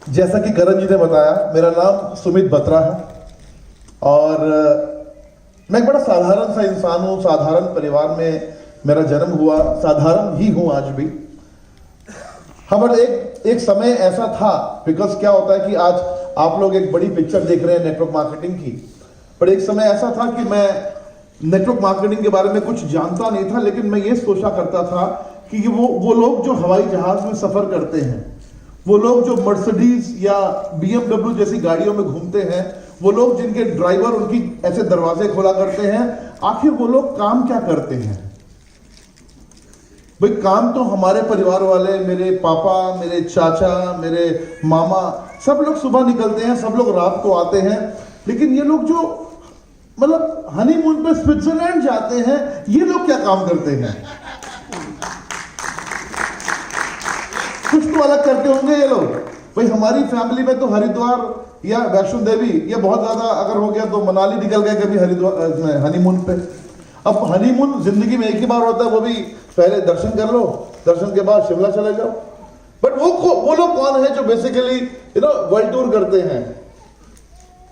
जैसा कि करण जी ने बताया, मेरा नाम सुमित बत्रा है और मैं एक बड़ा साधारण सा इंसान हूँ। साधारण परिवार में मेरा जन्म हुआ, साधारण ही हूँ आज भी। हाँ, बट एक समय ऐसा था, बिकॉज क्या होता है कि आज आप लोग एक बड़ी पिक्चर देख रहे हैं नेटवर्क मार्केटिंग की, पर एक समय ऐसा था कि मैं नेटवर्क मार्केटिंग के बारे में कुछ जानता नहीं था, लेकिन मैं ये सोचा करता था कि वो लोग जो हवाई जहाज में सफर करते हैं, वो लोग जो मर्सिडीज या BMW जैसी गाड़ियों में घूमते हैं, वो लोग जिनके ड्राइवर उनकी ऐसे दरवाजे खोला करते हैं, आखिर वो लोग काम क्या करते हैं? भाई, काम तो हमारे परिवार वाले, मेरे पापा, मेरे चाचा, मेरे मामा, सब लोग सुबह निकलते हैं, सब लोग रात को आते हैं। लेकिन ये लोग जो मतलब हनीमून पे स्विट्जरलैंड जाते हैं, ये लोग क्या काम करते हैं? कुछ तो अलग करते होंगे ये लोग। भाई, हमारी फैमिली में तो हरिद्वार या वैष्णो देवी, या बहुत ज्यादा अगर हो गया तो मनाली निकल गए कभी हरिद्वार हनीमून पे। अब हनीमून जिंदगी में एक ही बार होता है, वो भी पहले दर्शन कर लो, दर्शन के बाद शिमला चले जाओ। बट वो लोग कौन है जो बेसिकली वर्ल्ड टूर करते हैं?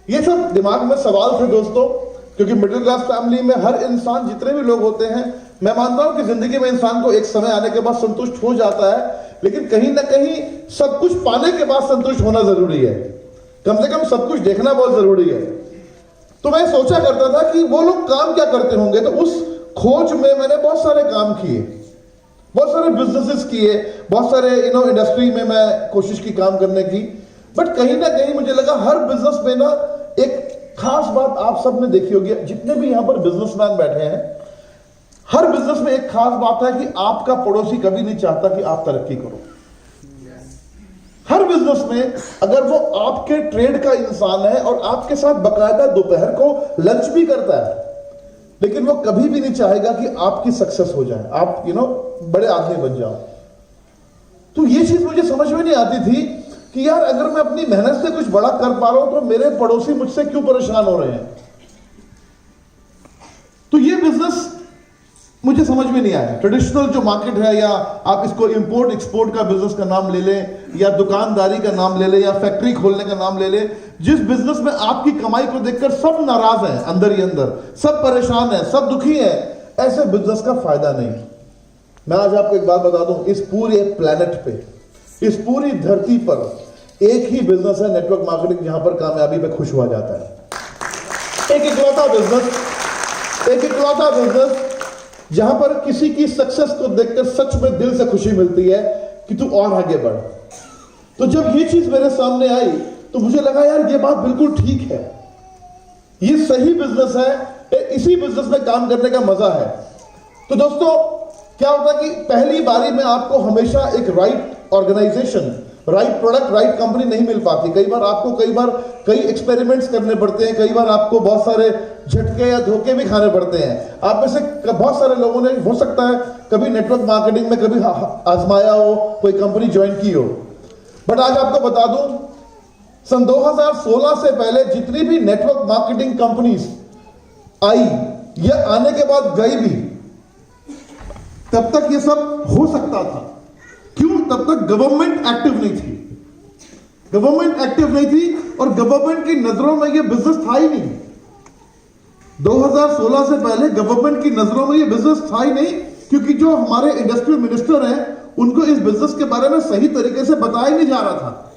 ये सब दिमाग में सवाल थे दोस्तों, क्योंकि मिडिल क्लास फैमिली में हर इंसान, जितने भी लोग होते हैं, मैं मानता हूं कि जिंदगी में इंसान को एक समय आने के बाद संतुष्ट हो जाता है, लेकिन कहीं ना कहीं सब कुछ पाने के बाद संतुष्ट होना जरूरी है। कम से कम सब कुछ देखना बहुत जरूरी है। तो मैं सोचा करता था कि वो लोग काम क्या करते होंगे, तो उस खोज में मैंने बहुत सारे काम किए, बहुत सारे बिजनेसेस किए, बहुत सारे इंडस्ट्री में मैं कोशिश की काम करने की। बट कहीं ना कहीं मुझे लगा हर बिजनेस में ना एक खास बात आप सबने देखी होगी, जितने भी यहां पर बिजनेसमैन बैठे हैं, हर बिजनेस में एक खास बात है कि आपका पड़ोसी कभी नहीं चाहता कि आप तरक्की करो। हर बिजनेस में अगर वो आपके ट्रेड का इंसान है और आपके साथ बकायदा दोपहर को लंच भी करता है, लेकिन वो कभी भी नहीं चाहेगा कि आपकी सक्सेस हो जाए, आप बड़े आदमी बन जाओ। तो ये चीज मुझे समझ में नहीं आती थी कि यार, अगर मैं अपनी मेहनत से कुछ बड़ा कर पा रहा हूं तो मेरे पड़ोसी मुझसे क्यों परेशान हो रहे हैं? तो ये बिजनेस मुझे समझ में नहीं आया। ट्रेडिशनल जो मार्केट है, या आप इसको इंपोर्ट एक्सपोर्ट का बिजनेस का नाम ले लें, या दुकानदारी का नाम ले लें, या फैक्ट्री खोलने का नाम ले लें, जिस बिजनेस में आपकी कमाई को देखकर सब नाराज हैं, अंदर ही अंदर सब परेशान है, सब दुखी है, ऐसे बिजनेस का फायदा नहीं। मैं आज आपको एक बात बता दूं, इस पूरे प्लेनेट पे, इस पूरी धरती पर एक ही बिजनेस है नेटवर्क मार्केटिंग, जहां पर कामयाबी पे खुश हुआ जाता है। एक इकलौता बिजनेस जहां पर किसी की सक्सेस को देखकर सच में दिल से खुशी मिलती है कि तू और आगे बढ़। तो जब ये चीज मेरे सामने आई तो मुझे लगा यार, ये बात बिल्कुल ठीक है, ये सही बिजनेस है, इसी बिजनेस में काम करने का मजा है। तो दोस्तों, क्या होता है कि पहली बारी में आपको हमेशा एक right organisation, right product, right company नहीं मिल पाती। कई बार कई एक्सपेरिमेंट्स करने पड़ते हैं, कई बार आपको बहुत सारे झटके या धोखे भी खाने पड़ते हैं। आप में से बहुत सारे लोगों ने, हो सकता है कभी नेटवर्क मार्केटिंग में कभी आजमाया हो, कोई कंपनी ज्वाइन की हो। बट आज आपको बता दूं, सन 2016 से पहले जितनी भी नेटवर्क मार्केटिंग कंपनीज आई या आने के बाद गई भी, तब तक ये सब हो सकता था। क्यों? तब तक गवर्नमेंट एक्टिव नहीं थी। और गवर्नमेंट की नजरों में ये बिजनेस था ही नहीं। 2016 से पहले गवर्नमेंट की नजरों में ये बिजनेस था ही नहीं, क्योंकि जो हमारे इंडस्ट्रियल मिनिस्टर हैं, उनको इस बिजनेस के बारे में सही तरीके से बताया नहीं जा रहा था।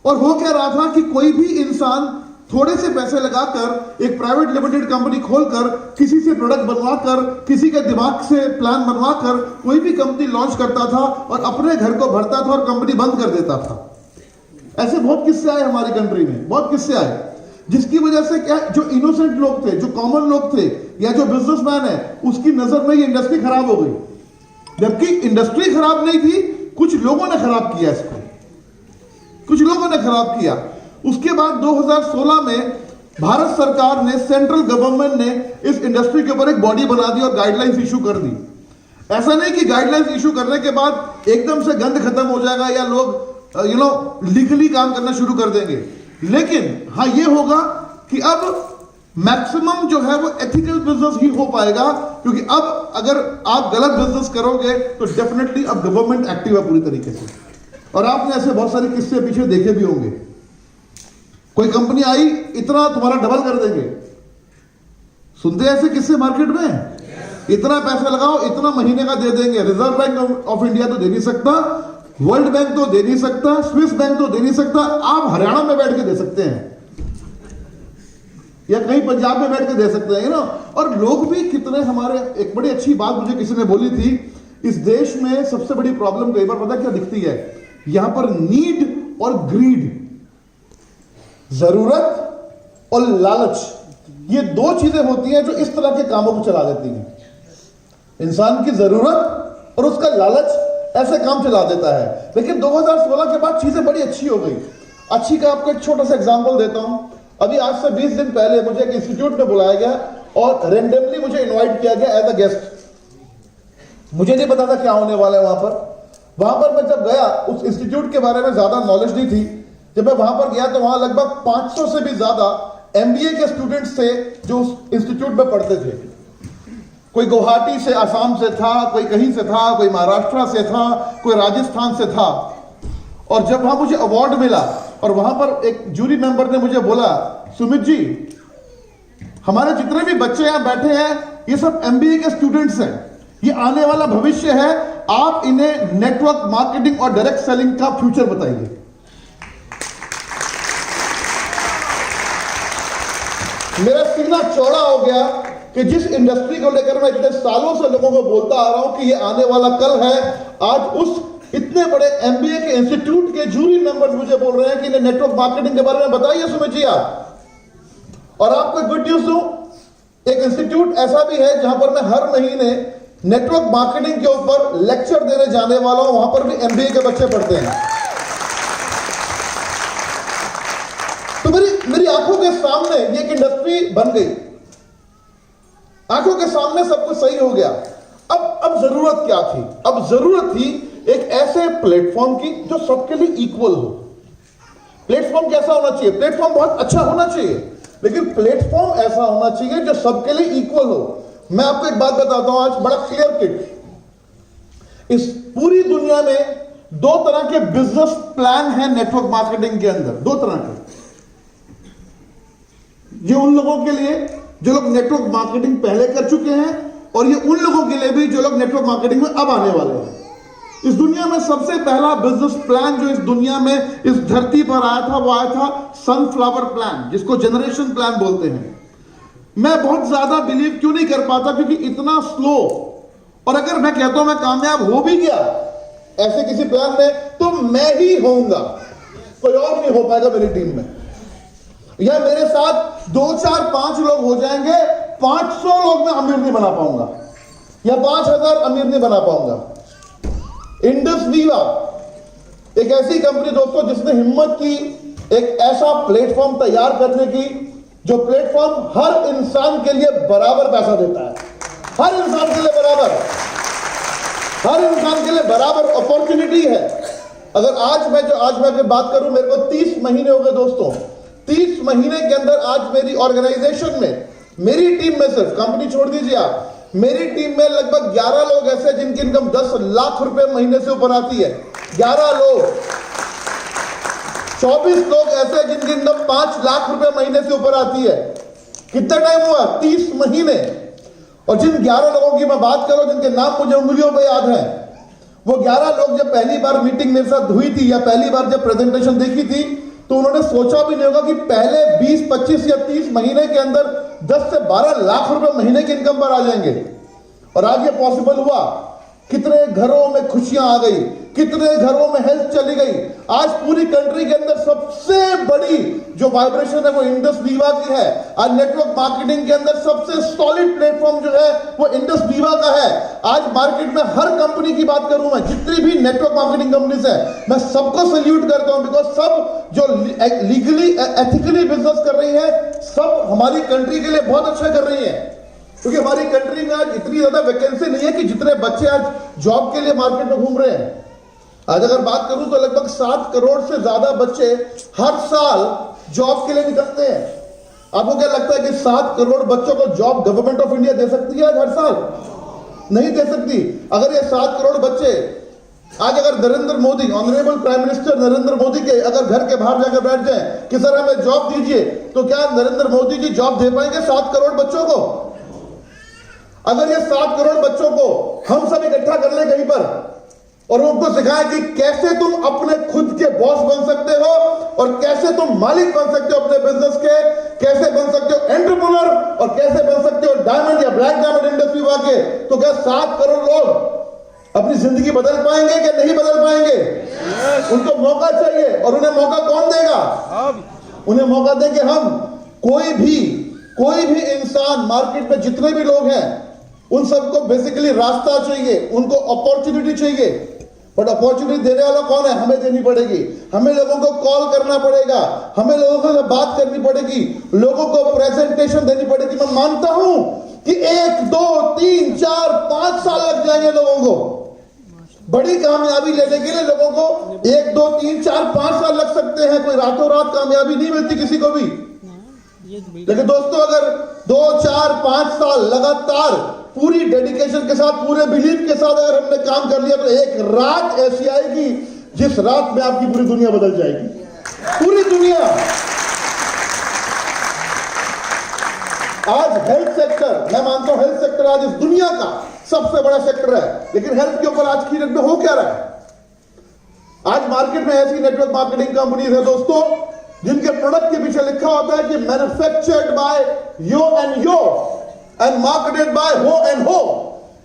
और वो कह रहा था कि कोई भी इंसान थोड़े से पैसे लगाकर एक प्राइवेट लिमिटेड कंपनी खोलकर, किसी से प्रोडक्ट बनवाकर, किसी के दिमाग से प्लान बनवाकर कोई भी कंपनी लॉन्च करता था और अपने घर को भरता था और कंपनी बंद कर देता था। ऐसे बहुत किस्से आए हमारी कंट्री में, बहुत किस्से आए, जिसकी वजह से क्या, जो इनोसेंट लोग थे, जो कॉमन लोग थे, या जो बिजनेसमैन है, उसकी नजर में ये इंडस्ट्री खराब हो गई। जबकि इंडस्ट्री खराब नहीं थी, कुछ लोगों ने खराब किया इसको, कुछ लोगों ने खराब किया। उसके बाद 2016 में भारत सरकार ने, सेंट्रल गवर्नमेंट ने इस इंडस्ट्री के ऊपर एक बॉडी बना दी और गाइडलाइंस इशू कर दी। ऐसा नहीं कि गाइडलाइंस इशू करने के बाद एकदम से गंद खत्म हो जाएगा या लोग लीगली काम करना शुरू कर देंगे, लेकिन हाँ, ये होगा कि अब मैक्सिमम जो है वो एथिकल बिजनेस ही हो पाएगा, क्योंकि अब अगर आप गलत बिजनेस करोगे तो डेफिनेटली अब गवर्नमेंट एक्टिव है पूरी तरीके से। और आपने ऐसे बहुत सारे किस्से पीछे देखे भी होंगे। कोई कंपनी आई, इतना तुम्हारा डबल कर देंगे। सुनते हैं ऐसे किस्से मार्केट में? इतना पैसा लगाओ, इतना महीने का दे देंगे। रिजर्व बैंक ऑफ इंडिया तो दे नहीं सकता, वर्ल्ड बैंक तो दे नहीं सकता, स्विस बैंक तो दे नहीं सकता, आप हरियाणा में बैठ के दे सकते हैं या कहीं पंजाब में बैठ के दे सकते हैं ना। और लोग भी कितने हमारे, एक बड़ी अच्छी बात मुझे किसी ने बोली थी, इस देश में सबसे बड़ी प्रॉब्लम कई बार पता क्या दिखती है? यहां पर नीड और ग्रीड, जरूरत और लालच, ये दो चीजें होती हैं जो इस तरह के कामों को चला देती हैं। इंसान की जरूरत और उसका लालच ऐसे काम चला देता है। लेकिन 2016 के बाद चीजें बड़ी अच्छी हो गई। अच्छी का आपको एक छोटा सा एग्जांपल देता हूं। अभी आज से 20 दिन पहले मुझे एक इंस्टीट्यूट में बुलाया गया और रेंडमली मुझे इनवाइट किया गया एज अ गेस्ट। मुझे नहीं पता था क्या होने वाला है वहां पर मैं जब गया, उस इंस्टीट्यूट के बारे में ज्यादा नॉलेज नहीं थी। जब मैं वहां पर गया तो वहां लगभग 500 से भी ज्यादा एमबीए के स्टूडेंट्स थे जो उस इंस्टीट्यूट में पढ़ते थे। कोई गुवाहाटी से, आसाम से था, कोई कहीं से था, कोई महाराष्ट्र से था, कोई राजस्थान से था। और जब वहां मुझे अवार्ड मिला और वहां पर एक जूरी मेंबर ने मुझे बोला, सुमित जी, हमारे जितने भी बच्चे यहां बैठे हैं ये सब एमबीए के स्टूडेंट्स हैं, ये आने वाला भविष्य है, आप इन्हें नेटवर्क मार्केटिंग और डायरेक्ट सेलिंग का फ्यूचर बताइए। मेरा सीना चौड़ा हो गया कि जिस इंडस्ट्री को लेकर मैं इतने सालों से लोगों को बोलता आ रहा हूं कि ये आने वाला कल है, आज उस इतने बड़े एमबीए के इंस्टीट्यूट के जूरी मेंबर्स मुझे बोल रहे हैं कि इन्हें नेटवर्क मार्केटिंग के बारे में बताइए सुमित जी आप। और आपको एक गुड न्यूज दूं, एक इंस्टीट्यूट ऐसा भी है जहां पर मैं हर महीने नेटवर्क मार्केटिंग के ऊपर लेक्चर देने जाने वाला हूं। वहां पर भी एमबीए के बच्चे पढ़ते हैं। तो मेरी आंखों के सामने ये एक इंडस्ट्री बन गई, आंखों के सामने सब कुछ सही हो गया। अब जरूरत क्या थी? अब जरूरत थी एक ऐसे प्लेटफॉर्म की जो सबके लिए इक्वल हो। प्लेटफॉर्म कैसा होना चाहिए? प्लेटफॉर्म बहुत अच्छा होना चाहिए, लेकिन प्लेटफॉर्म ऐसा होना चाहिए जो सबके लिए इक्वल हो। मैं आपको एक बात बताता हूं, आज बड़ा क्लियर किट, इस पूरी दुनिया में दो तरह के बिजनेस प्लान है नेटवर्क मार्केटिंग के अंदर, दो तरह के। ये उन लोगों के लिए जो लोग नेटवर्क मार्केटिंग पहले कर चुके हैं, और ये उन लोगों के लिए भी जो लोग नेटवर्क मार्केटिंग में अब आने वाले हैं। इस दुनिया में सबसे पहला बिजनेस प्लान जो इस दुनिया में, इस धरती पर आया था, वो आया था सनफ्लावर प्लान, जिसको जनरेशन प्लान बोलते हैं। मैं बहुत ज्यादा बिलीव क्यों नहीं कर पाता? क्योंकि इतना स्लो, और अगर मैं कहता हूं मैं कामयाब हो भी गया ऐसे किसी प्लान में, तो मैं ही होऊंगा, कोई और नहीं हो पाएगा मेरी टीम में। या मेरे साथ 2, 4, 5 लोग हो जाएंगे, 500 लोग मैं अमीर नहीं बना पाऊंगा, या 5000 अमीर नहीं बना पाऊंगा। इंडस वीवा एक ऐसी कंपनी दोस्तों जिसने हिम्मत की एक ऐसा प्लेटफॉर्म तैयार करने की, जो प्लेटफॉर्म हर इंसान के लिए बराबर पैसा देता है, हर इंसान के लिए बराबर, हर इंसान के लिए बराबर अपॉर्चुनिटी है। अगर आज मैं बात करूं, मेरे को 30 महीने हो गए दोस्तों। 30 महीने के अंदर आज मेरी ऑर्गेनाइजेशन में, मेरी टीम में, सिर्फ कंपनी छोड़ दीजिए आप, मेरी टीम में लगभग 11 लोग ऐसे जिनकी इनकम 10 लाख रुपए महीने से ऊपर आती है। 11 लोग, 24 लोग ऐसे जिनकी इनकम 5 लाख रुपए महीने से ऊपर आती है। कितना टाइम हुआ? 30 महीने। और जिन 11 लोगों की मैं बात करूं जिनके नाम मुझे उंगलियों पे याद है, वो 11 लोग जब पहली बार मीटिंग मेरे साथ हुई थी, या पहली बार जब प्रेजेंटेशन देखी थी, तो उन्होंने सोचा भी नहीं होगा कि पहले 20, 25 या 30 महीने के अंदर 10 से 12 लाख रुपए महीने की इनकम पर आ जाएंगे। और आज ये पॉसिबल हुआ। कितने घरों में खुशियां आ गई, कितने घरों में हेल्थ चली गई। आज पूरी कंट्री के अंदर सबसे बड़ी जो वाइब्रेशन है वो इंडस वीवा की है। आज नेटवर्क मार्केटिंग के अंदर सबसे सॉलिड प्लेटफॉर्म जो है वो इंडस वीवा का है। आज मार्केट में हर कंपनी की बात करूं मैं, जितनी भी नेटवर्क मार्केटिंग कंपनीज है, मैं सबको सल्यूट करता हूं, बिकॉज सब जो लीगली एथिकली बिजनेस कर रही है, सब हमारी कंट्री के लिए बहुत अच्छा कर रही है। क्योंकि हमारी कंट्री में आज इतनी ज्यादा वैकेंसी नहीं है कि जितने बच्चे आज जॉब के लिए मार्केट में घूम रहे हैं। आज अगर बात करूं तो लगभग 7 करोड़ से ज्यादा बच्चे हर साल जॉब के लिए निकलते हैं। आपको क्या लगता है कि 7 करोड़ बच्चों को जॉब गवर्नमेंट ऑफ इंडिया दे सकती है आज हर साल? नहीं दे सकती। अगर ये 7 करोड़ बच्चे आज अगर Narendra Modi, honourable prime minister Narendra Modi के अगर घर के बाहर जाकर बैठ जाए कि सर हमें जॉब दीजिए, तो क्या नरेंद्र मोदी जी जॉब दे पाएंगे 7 करोड़ बच्चों को? अगर ये 7 करोड़ बच्चों को हम सब इकट्ठा कर ले कहीं पर और उनको सिखाएं कि कैसे तुम अपने खुद के बॉस बन सकते हो और कैसे तुम मालिक बन सकते हो अपने बिजनेस के, कैसे बन सकते हो एंटरप्रेन्योर और कैसे बन सकते हो डायमंड या ब्लैक डायमंड इंडस्ट्री वाले, तो क्या 7 करोड़ लोग अपनी जिंदगी बदल पाएंगे कि नहीं बदल पाएंगे? उनको मौका चाहिए, और उन्हें मौका कौन देगा? उन्हें मौका देंगे हम। कोई भी इंसान, मार्केट में जितने भी लोग हैं, उन सबको बेसिकली रास्ता चाहिए, उनको अपॉर्चुनिटी चाहिए। बट अपॉर्चुनिटी देने वाला कौन है? हमें देनी पड़ेगी। हमें लोगों को कॉल करना पड़ेगा, हमें लोगों से बात करनी पड़ेगी, लोगों को प्रेजेंटेशन देनी पड़ेगी। मैं मानता हूं कि 1, 2, 3, 4, 5 साल लग जाएंगे लोगों को बड़ी कामयाबी लेने के लिए। लोगों को 1, 2, 3, 4, 5 साल लग सकते हैं। कोई रातों रात कामयाबी नहीं मिलती किसी को भी। लेकिन दोस्तों, अगर 2, 4, 5 साल लगातार पूरी डेडिकेशन के साथ, पूरे बिलीव के साथ अगर हमने काम कर लिया, तो एक रात ऐसी आएगी जिस रात में आपकी पूरी दुनिया बदल जाएगी। पूरी दुनिया। आज हेल्थ सेक्टर, मैं मानता हूं हेल्थ सेक्टर आज इस दुनिया का सबसे बड़ा सेक्टर है, लेकिन हेल्थ के ऊपर आज की डेट में हो क्या रहा है? आज मार्केट में ऐसी नेटवर्क मार्केटिंग कंपनीज है दोस्तों, जिनके प्रोडक्ट के पीछे लिखा होता है कि manufactured by yo and marketed bye हो एंड हो।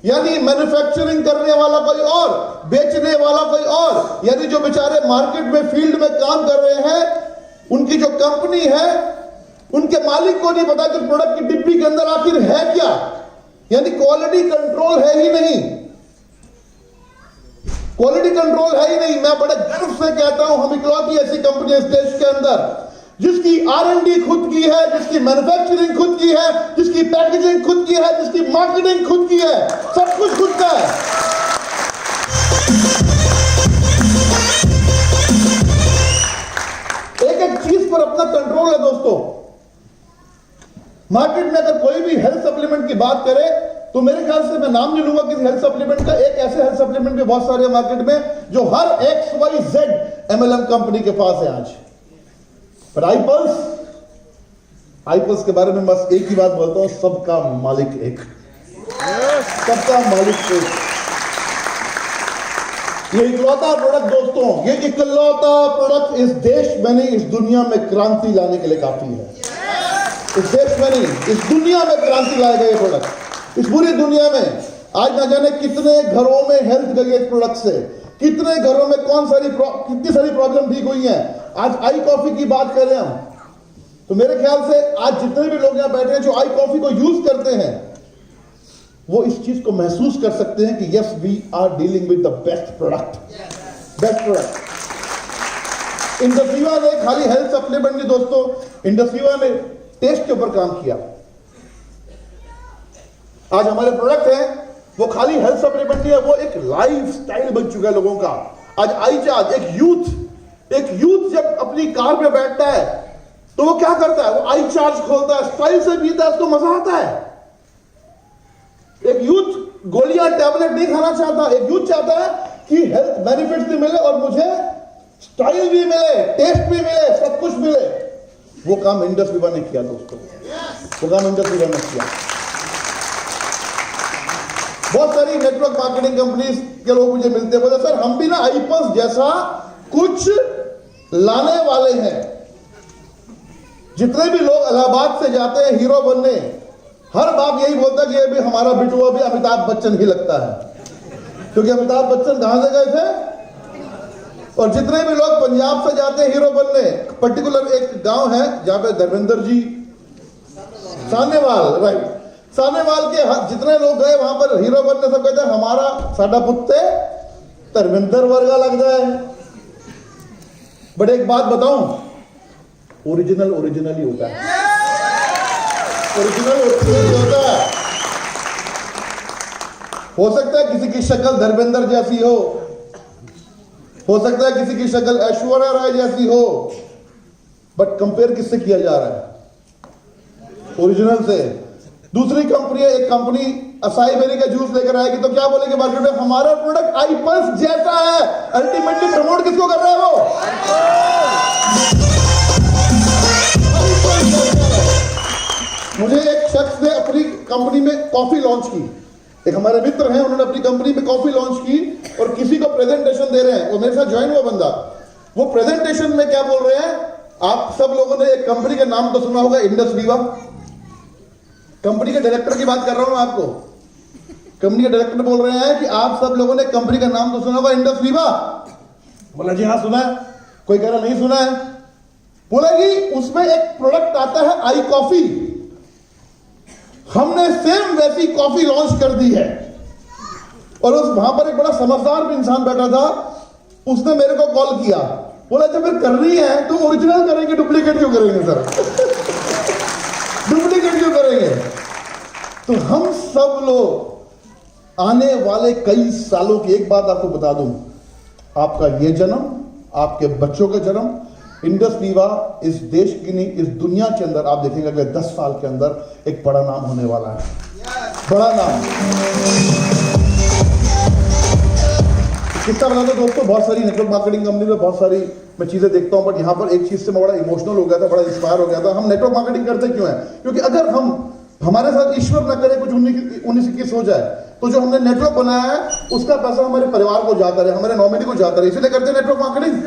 यानी मैन्युफैक्चरिंग करने वाला कोई और, बेचने वाला कोई और। यानी जो बेचारे मार्केट में, फील्ड में काम कर रहे हैं, उनकी जो कंपनी है, उनके मालिक को नहीं पता कि प्रोडक्ट की डिब्बी के अंदर आखिर है क्या। यानी क्वालिटी कंट्रोल है ही नहीं, क्वालिटी कंट्रोल है ही नहीं। मैं बड़े गर्व से कहता हूं, हम इकलौती ऐसी कंपनी इस देश के अंदर जिसकी R&D खुद की है, जिसकी मैन्युफैक्चरिंग खुद की है, जिसकी पैकेजिंग खुद की है, जिसकी मार्केटिंग खुद की है, सब कुछ खुद का है। एक एक चीज पर अपना कंट्रोल है दोस्तों। मार्केट में अगर कोई भी हेल्थ सप्लीमेंट की बात करे, तो मेरे ख्याल से, मैं नाम नहीं लूंगा किसी हेल्थ सप्लीमेंट का, एक ऐसे हेल्थ सप्लीमेंट भी बहुत सारे मार्केट में जो हर XYZ MLM कंपनी के पास है आज। पर आईपल्स के बारे में बस एक ही बात बोलता हूं, सबका मालिक एक, सबका मालिक एक। ये इकलौता प्रोडक्ट दोस्तों, ये इकलौता प्रोडक्ट इस देश में नहीं, इस दुनिया में क्रांति लाने के लिए काफी है। इस देश में नहीं, इस दुनिया में क्रांति लाएगा ये प्रोडक्ट। इस पूरी दुनिया में आज न जाने कितने घरों में हेल्थ गई इस प्रोडक्ट से, कितने घरों में कितनी सारी प्रॉब्लम ठीक हुई है। आज आई कॉफी की बात करें हम, तो मेरे ख्याल से आज जितने भी लोग यहां बैठे हैं जो आई कॉफी को यूज करते हैं, वो इस चीज को महसूस कर सकते हैं कि yes, we are dealing with the best product, best product. इंडस्ट्रीवा ने खाली हेल्थ सप्लीमेंट नहीं दोस्तों, इंडस्ट्रीवा ने टेस्ट के ऊपर काम किया। आज हमारे प्रोडक्ट है वो खाली हेल्थ सप्लीमेंट नहीं है, वो एक लाइफ स्टाइल बन चुका है लोगों का। आज आई चार्ज, एक यूथ जब अपनी कार में बैठता है तो वो क्या करता है? वो आई चार्ज खोलता है, स्टाइल से पीता है, उसको मजा आता है। एक यूथ गोलियां टैबलेट नहीं खाना चाहता, एक यूथ चाहता है कि हेल्थ बेनिफिट्स भी मिले और मुझे स्टाइल भी मिले, टेस्ट भी मिले, सब कुछ मिले। वो काम इंडस्ट्री ने किया दोस्तों, वो काम इंडस्ट्री ने किया। बहुत सारी नेटवर्क मार्केटिंग कंपनीज के लोग मुझे मिलते हैं, बोले सर हम भी ना आईपल्स जैसा कुछ लाने वाले हैं। जितने भी लोग इलाहाबाद से जाते हैं हीरो बनने, हर बाप यही बोलता कि अभी हमारा बिटुआ भी अमिताभ बच्चन ही लगता है, क्योंकि अमिताभ बच्चन कहां से गए थे। और जितने भी लोग पंजाब से जाते हैं हीरो बनने, पर्टिकुलर एक गांव है जहां पे धर्मेंद्र जी, सानेवाल, राइट, सानेवाल के जितने लोग गए वहां पर हीरो बनने, सब कहते हैं हमारा साडा पुत्ते धर्मेंद्र वर्गा लगता है। बट एक बात बताऊं, ओरिजिनल ही होता है, ओरिजिनल ही होता है। हो सकता है किसी की शक्ल धर्मेंद्र जैसी हो सकता है किसी की शक्ल ऐश्वर्या राय जैसी हो, बट कंपेयर किससे किया जा रहा है? ओरिजिनल से। दूसरी कंपनी है, एक कंपनी असाई बेरी का जूस लेकर आएगी तो क्या बोलेगी मार्केट में, हमारा प्रोडक्ट आई पल्स जैसा है। अल्टीमेटली प्रमोट किसको कर रहा है वो? मुझे एक शख्स ने अपनी कंपनी में कॉफी लॉन्च की, एक हमारे मित्र हैं, उन्होंने अपनी कंपनी में कॉफी लॉन्च की और किसी को प्रेजेंटेशन दे रहे हैं। वो मेरे साथ ज्वाइन हुआ बंदा, वो प्रेजेंटेशन में क्या बोल रहे हैं, आप सब लोगों ने एक कंपनी का नाम तो सुना होगा, इंडस वीवा। कंपनी के डायरेक्टर की बात कर रहा हूं मैं आपको। कंपनी के डायरेक्टर बोल रहे हैं कि आप सब लोगों ने कंपनी का नाम तो सुना होगा, इंडस वीवा। बोला जी हाँ सुना है। कोई कह रहा नहीं सुना है। बोला कि उसमें एक प्रोडक्ट आता है आई कॉफी, हमने सेम वैसी कॉफी लॉन्च कर दी है। और उस वहां पर एक बड़ा समझदार भी इंसान बैठा था, उसने मेरे को कॉल किया, बोला जब फिर कर रही है तो ओरिजिनल करेंगे, डुप्लीकेट क्यों करेंगे सर? डुप्लीकेट क्यों करेंगे? तो हम सब लोग आने वाले कई सालों की, एक बात आपको बता दूं, आपका ये जन्म, आपके बच्चों का जन्म, इंडस वीवा इस देश की नहीं, इस दुनिया के अंदर आप देखेंगे अगले 10 साल के अंदर एक बड़ा नाम होने वाला है, बड़ा नाम। कितना बता दो दोस्तों, बहुत सारी नेटवर्क मार्केटिंग कंपनी में बहुत सारी मैं चीजें देखता हूं, बट यहां पर एक चीज से मैं बड़ा इमोशनल हो गया था, बड़ा इंस्पायर हो गया था। हम नेटवर्क मार्केटिंग करते क्यों है? क्योंकि अगर हमारे साथ ईश्वर न करे कुछ 19-21 हो जाए, तो जो हमने नेटवर्क बनाया है उसका पैसा हमारे परिवार को जाता रहे, हमारे नॉमिनी को जाता रहे, इसलिए करते हैं नेटवर्क मार्केटिंग।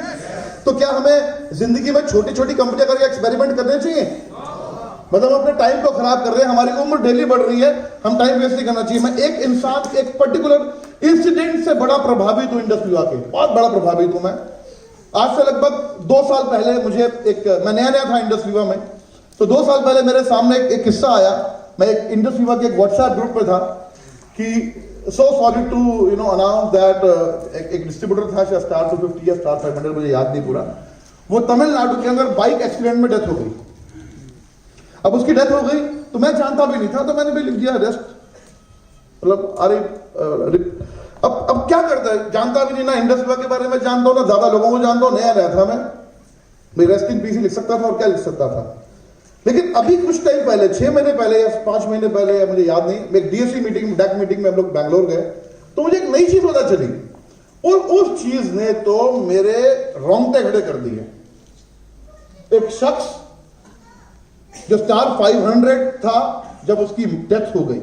तो क्या हमें जिंदगी में छोटी छोटी कंपनियां करके एक्सपेरिमेंट करने चाहिए? मतलब हम अपने टाइम को खराब कर रहे हैं, हमारी उम्र डेली बढ़ रही है, हम टाइम वेस्ट नहीं करना चाहिए। मैं एक इंसान, एक पर्टिकुलर इंसिडेंट से बड़ा प्रभावित हूं, इंडस वीवा के बहुत बड़ा प्रभावित हूं मैं। आज से लगभग 2 साल पहले मुझे मैं नया था इंडस वीवा में, तो 2 साल पहले मेरे सामने एक किस्सा आया। मैं एक इंडस वीवा के एक व्हाट्सएप ग्रुप में था कि so sorry to announce that एक डिस्ट्रीब्यूटर था शायद स्टार 250 या स्टार 500, मुझे याद नहीं पूरा, वो तमिलनाडु के अंदर बाइक एक्सीडेंट में डेथ हो गई। अब उसकी डेथ हो गई तो मैं जानता भी नहीं था, तो मैंने भी लिख दिया रेस्ट, मतलब अरे अब क्या करता है, जानता भी नहीं ना, इंडस वीवा के बारे में जानता हूं ना ज्यादा लोगों को जानता हूं, नया था मैं रेस्ट इन पीस लिख सकता था और क्या लिख सकता था। लेकिन अभी कुछ टाइम पहले, 6 महीने पहले या 5 महीने पहले, या मुझे याद नहीं, एक डीएससी मीटिंग, डैक मीटिंग में हम लोग बैंगलोर गए, तो मुझे एक नई चीज पता चली और उस चीज ने तो मेरे रोंगटे खड़े कर दिए। एक शख्स जो स्टार 500 था, जब उसकी डेथ हो गई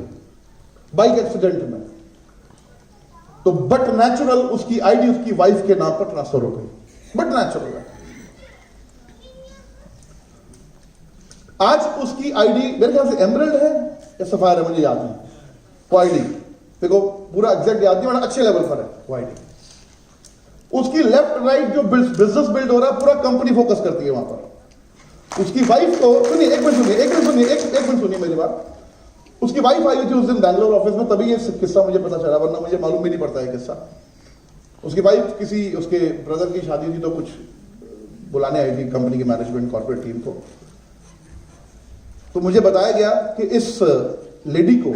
बाइक एक्सीडेंट में, तो बट नेचुरल उसकी आईडी उसकी वाइफ के नाम पर ट्रांसफर हो गई, बट नेचुरल है। आज उसकी आईडी मेरे ख्याल से एमरल्ड है या सफायर है, मुझे याद नहीं, वो आईडी देखो पूरा एग्जैक्ट याद नहीं, बड़ा अच्छे लेवल पर है वो आईडी। उसकी लेफ्ट राइट जो बिजनेस बिल्ड हो रहा है, पूरा कंपनी फोकस करती है वहां पर। उसकी वाइफ को सुनिए, एक मिनट सुनिए मेरी बात। उसकी वाइफ आई थी उस दिन बैंगलोर ऑफिस में, तभी ये किस्सा मुझे पता चला, वरना मुझे मालूम भी नहीं पड़ता है किस्सा। उसकी वाइफ किसी उसके ब्रदर की शादी थी, तो कुछ बुलाने आई थी कंपनी की मैनेजमेंट कॉर्पोरेट टीम को। तो मुझे बताया गया कि इस लेडी को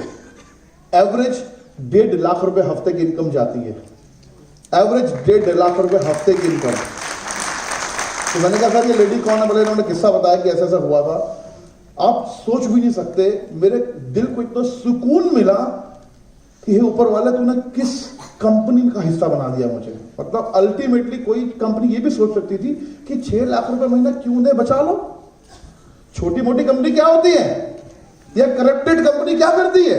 एवरेज 1.5 लाख रुपए हफ्ते की इनकम जाती है, एवरेज 1.5 लाख रुपए हफ्ते की इनकम। तो मैंने कहा सर ये लेडी कौन है? बोले इन्होंने किस्सा बताया कि ऐसा ऐसा हुआ था। आप सोच भी नहीं सकते, मेरे दिल को इतना सुकून मिला कि हे ऊपर वाला तूने किस कंपनी का हिस्सा बना दिया मुझे। मतलब अल्टीमेटली कोई कंपनी ये भी सोच सकती थी कि 6 लाख रुपए महीना क्यों दे, बचा लो। छोटी मोटी कंपनी क्या होती है, या करप्टेड कंपनी क्या करती है?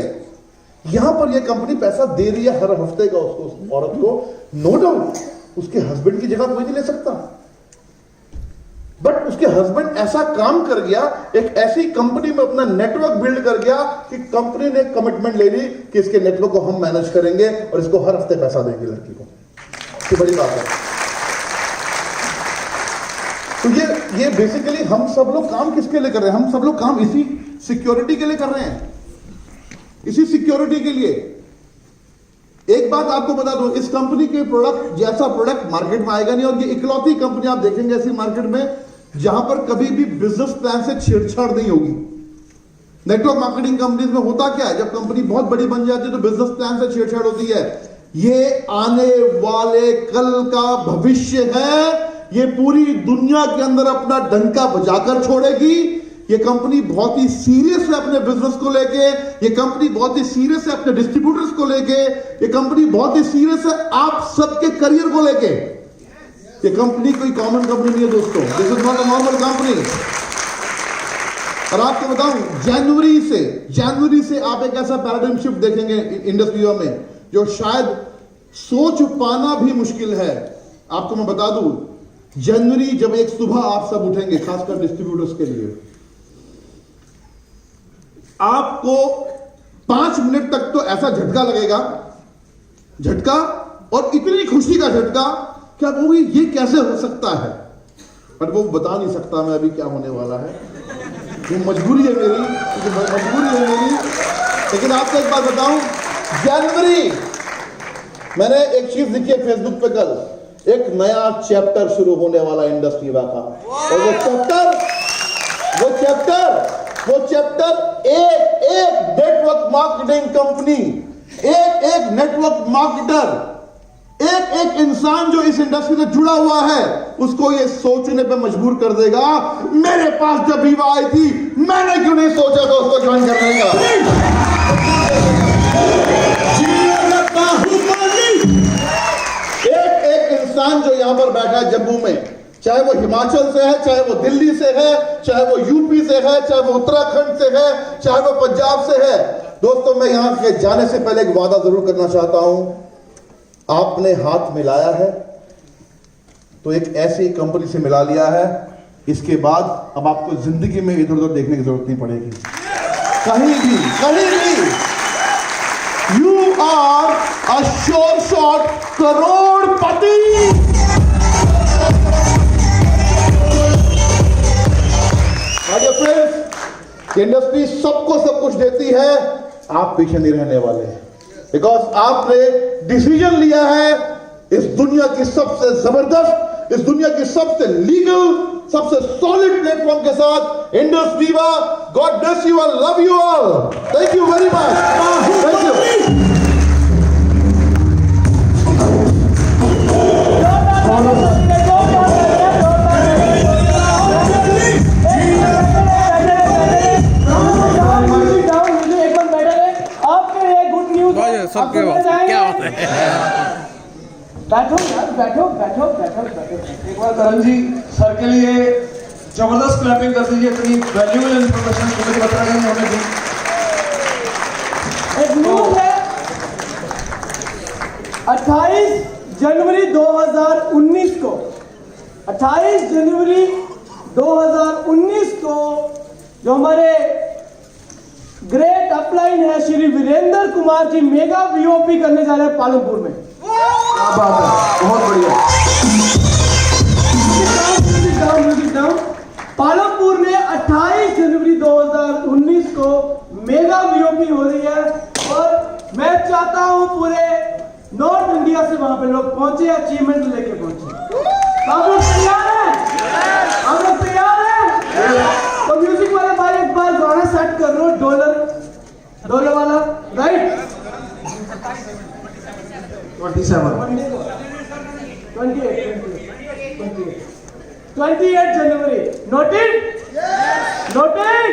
यहां पर यह कंपनी पैसा दे रही है हर हफ्ते का उसको, उस औरत को। नो डाउट उसके हस्बैंड की जगह कोई नहीं ले सकता, बट उसके हस्बैंड ऐसा काम कर गया, एक ऐसी कंपनी में अपना नेटवर्क बिल्ड कर गया कि कंपनी ने कमिटमेंट ले ली कि इसके नेटवर्क को हम मैनेज करेंगे और इसको हर हफ्ते पैसा देंगे लड़की को। तो बड़ी बात है। तो ये बेसिकली हम सब लोग काम किसके लिए कर रहे हैं? हम सब लोग काम इसी सिक्योरिटी के लिए कर रहे हैं, इसी सिक्योरिटी के लिए। एक बात आपको बता दो, इस कंपनी के प्रोडक्ट जैसा प्रोडक्ट मार्केट में आएगा नहीं, और ये इकलौती कंपनी आप देखेंगे ऐसी मार्केट में जहां पर कभी भी बिजनेस प्लान से छेड़छाड़ नहीं होगी। नेटवर्क मार्केटिंग कंपनीज में होता क्या है, जब कंपनी बहुत बड़ी बन जाती है तो बिजनेस प्लान से छेड़छाड़ होती है। ये आने वाले कल का भविष्य है, ये पूरी दुनिया के अंदर अपना डंका बजाकर छोड़ेगी। ये कंपनी बहुत ही सीरियस है अपने बिजनेस को लेके, ये कंपनी बहुत ही सीरियस है अपने डिस्ट्रीब्यूटर्स को लेके, ये कंपनी बहुत ही सीरियस है आप सबके करियर को लेके। ये कंपनी कोई कॉमन कंपनी नहीं है दोस्तों, this is not a normal company. और आपको बताऊं, जनवरी से आप एक ऐसा पैराडाइम शिफ्ट देखेंगे इंडस्ट्रियों में जो शायद सोच पाना भी मुश्किल है। आपको मैं बता दूं, जनवरी जब एक सुबह आप सब उठेंगे, खासकर डिस्ट्रीब्यूटर्स के लिए, आपको 5 मिनट तक तो ऐसा झटका लगेगा, झटका, और इतनी खुशी का झटका कि आप कहोगे ये कैसे हो सकता है, बट वो बता नहीं सकता मैं अभी क्या होने वाला है, वो मजबूरी है मेरी, लेकिन आपको एक बात बताऊं, जनवरी, मैंने एक चीज लिखी है फेसबुक पे कल, एक नया चैप्टर शुरू होने वाला इंडस्ट्री का, और वो चैप्टर एक नेटवर्क मार्केटिंग कंपनी, एक नेटवर्क मार्केटर, एक इंसान जो इस इंडस्ट्री से जुड़ा हुआ है, उसको ये सोचने पे मजबूर कर देगा, मेरे पास जब वीवा आई थी मैंने क्यों नहीं सोचा था उसको ज्वाइन करने का। एक इंसान जो यहां पर बैठा है जम्मू में, चाहे वो हिमाचल से है, चाहे वो दिल्ली से है, चाहे वो यूपी से है, चाहे वो उत्तराखंड से है, चाहे वो पंजाब से है, दोस्तों मैं यहां के जाने से पहले एक वादा जरूर करना चाहता हूं, आपने हाथ मिलाया है तो एक ऐसी कंपनी से मिला लिया है, इसके बाद अब आपको जिंदगी में इधर उधर देखने की जरूरत नहीं पड़ेगी, कहीं भी। You are a sure shot करोड़पति। इंडस्ट्री सबको सब कुछ देती है, आप पीछे नहीं रहने वाले, बिकॉज आपने डिसीजन लिया है इस दुनिया की सबसे जबरदस्त, इस दुनिया की सबसे लीगल, सबसे सॉलिड प्लेटफॉर्म के साथ Indus Viva. God bless you all, love you all, thank you very much, thank you. सबके क्या होता है, बैठो यार, बैठो। एक बार करण जी सर के लिए जबरदस्त क्लैपिंग कर दीजिए, इतनी वैल्यूएबल इंफॉर्मेशन मुझे बता रहे हैं हमें दी। एक न्यूज़ है, 28 जनवरी 2019 को 28 जनवरी 2019 को जो हमारे ग्रेट अपलाइन है श्री वीरेंद्र कुमार जी मेगा वीओपी करने जा रहे हैं पालमपुर में। क्या बात है, बहुत बढ़िया। पालमपुर में 28 जनवरी 2019 को मेगा वीओपी हो रही है, और मैं चाहता हूं पूरे नॉर्थ इंडिया से वहां पे लोग पहुंचे, अचीवमेंट लेके पहुंचे। आप लोग तैयार हैं? आप लोग तैयार हैं? तो म्यूजिक वाले भाई एक बार गाना सेट कर लो, डोलर वाला, राइट? 28 जनवरी, नोटेड?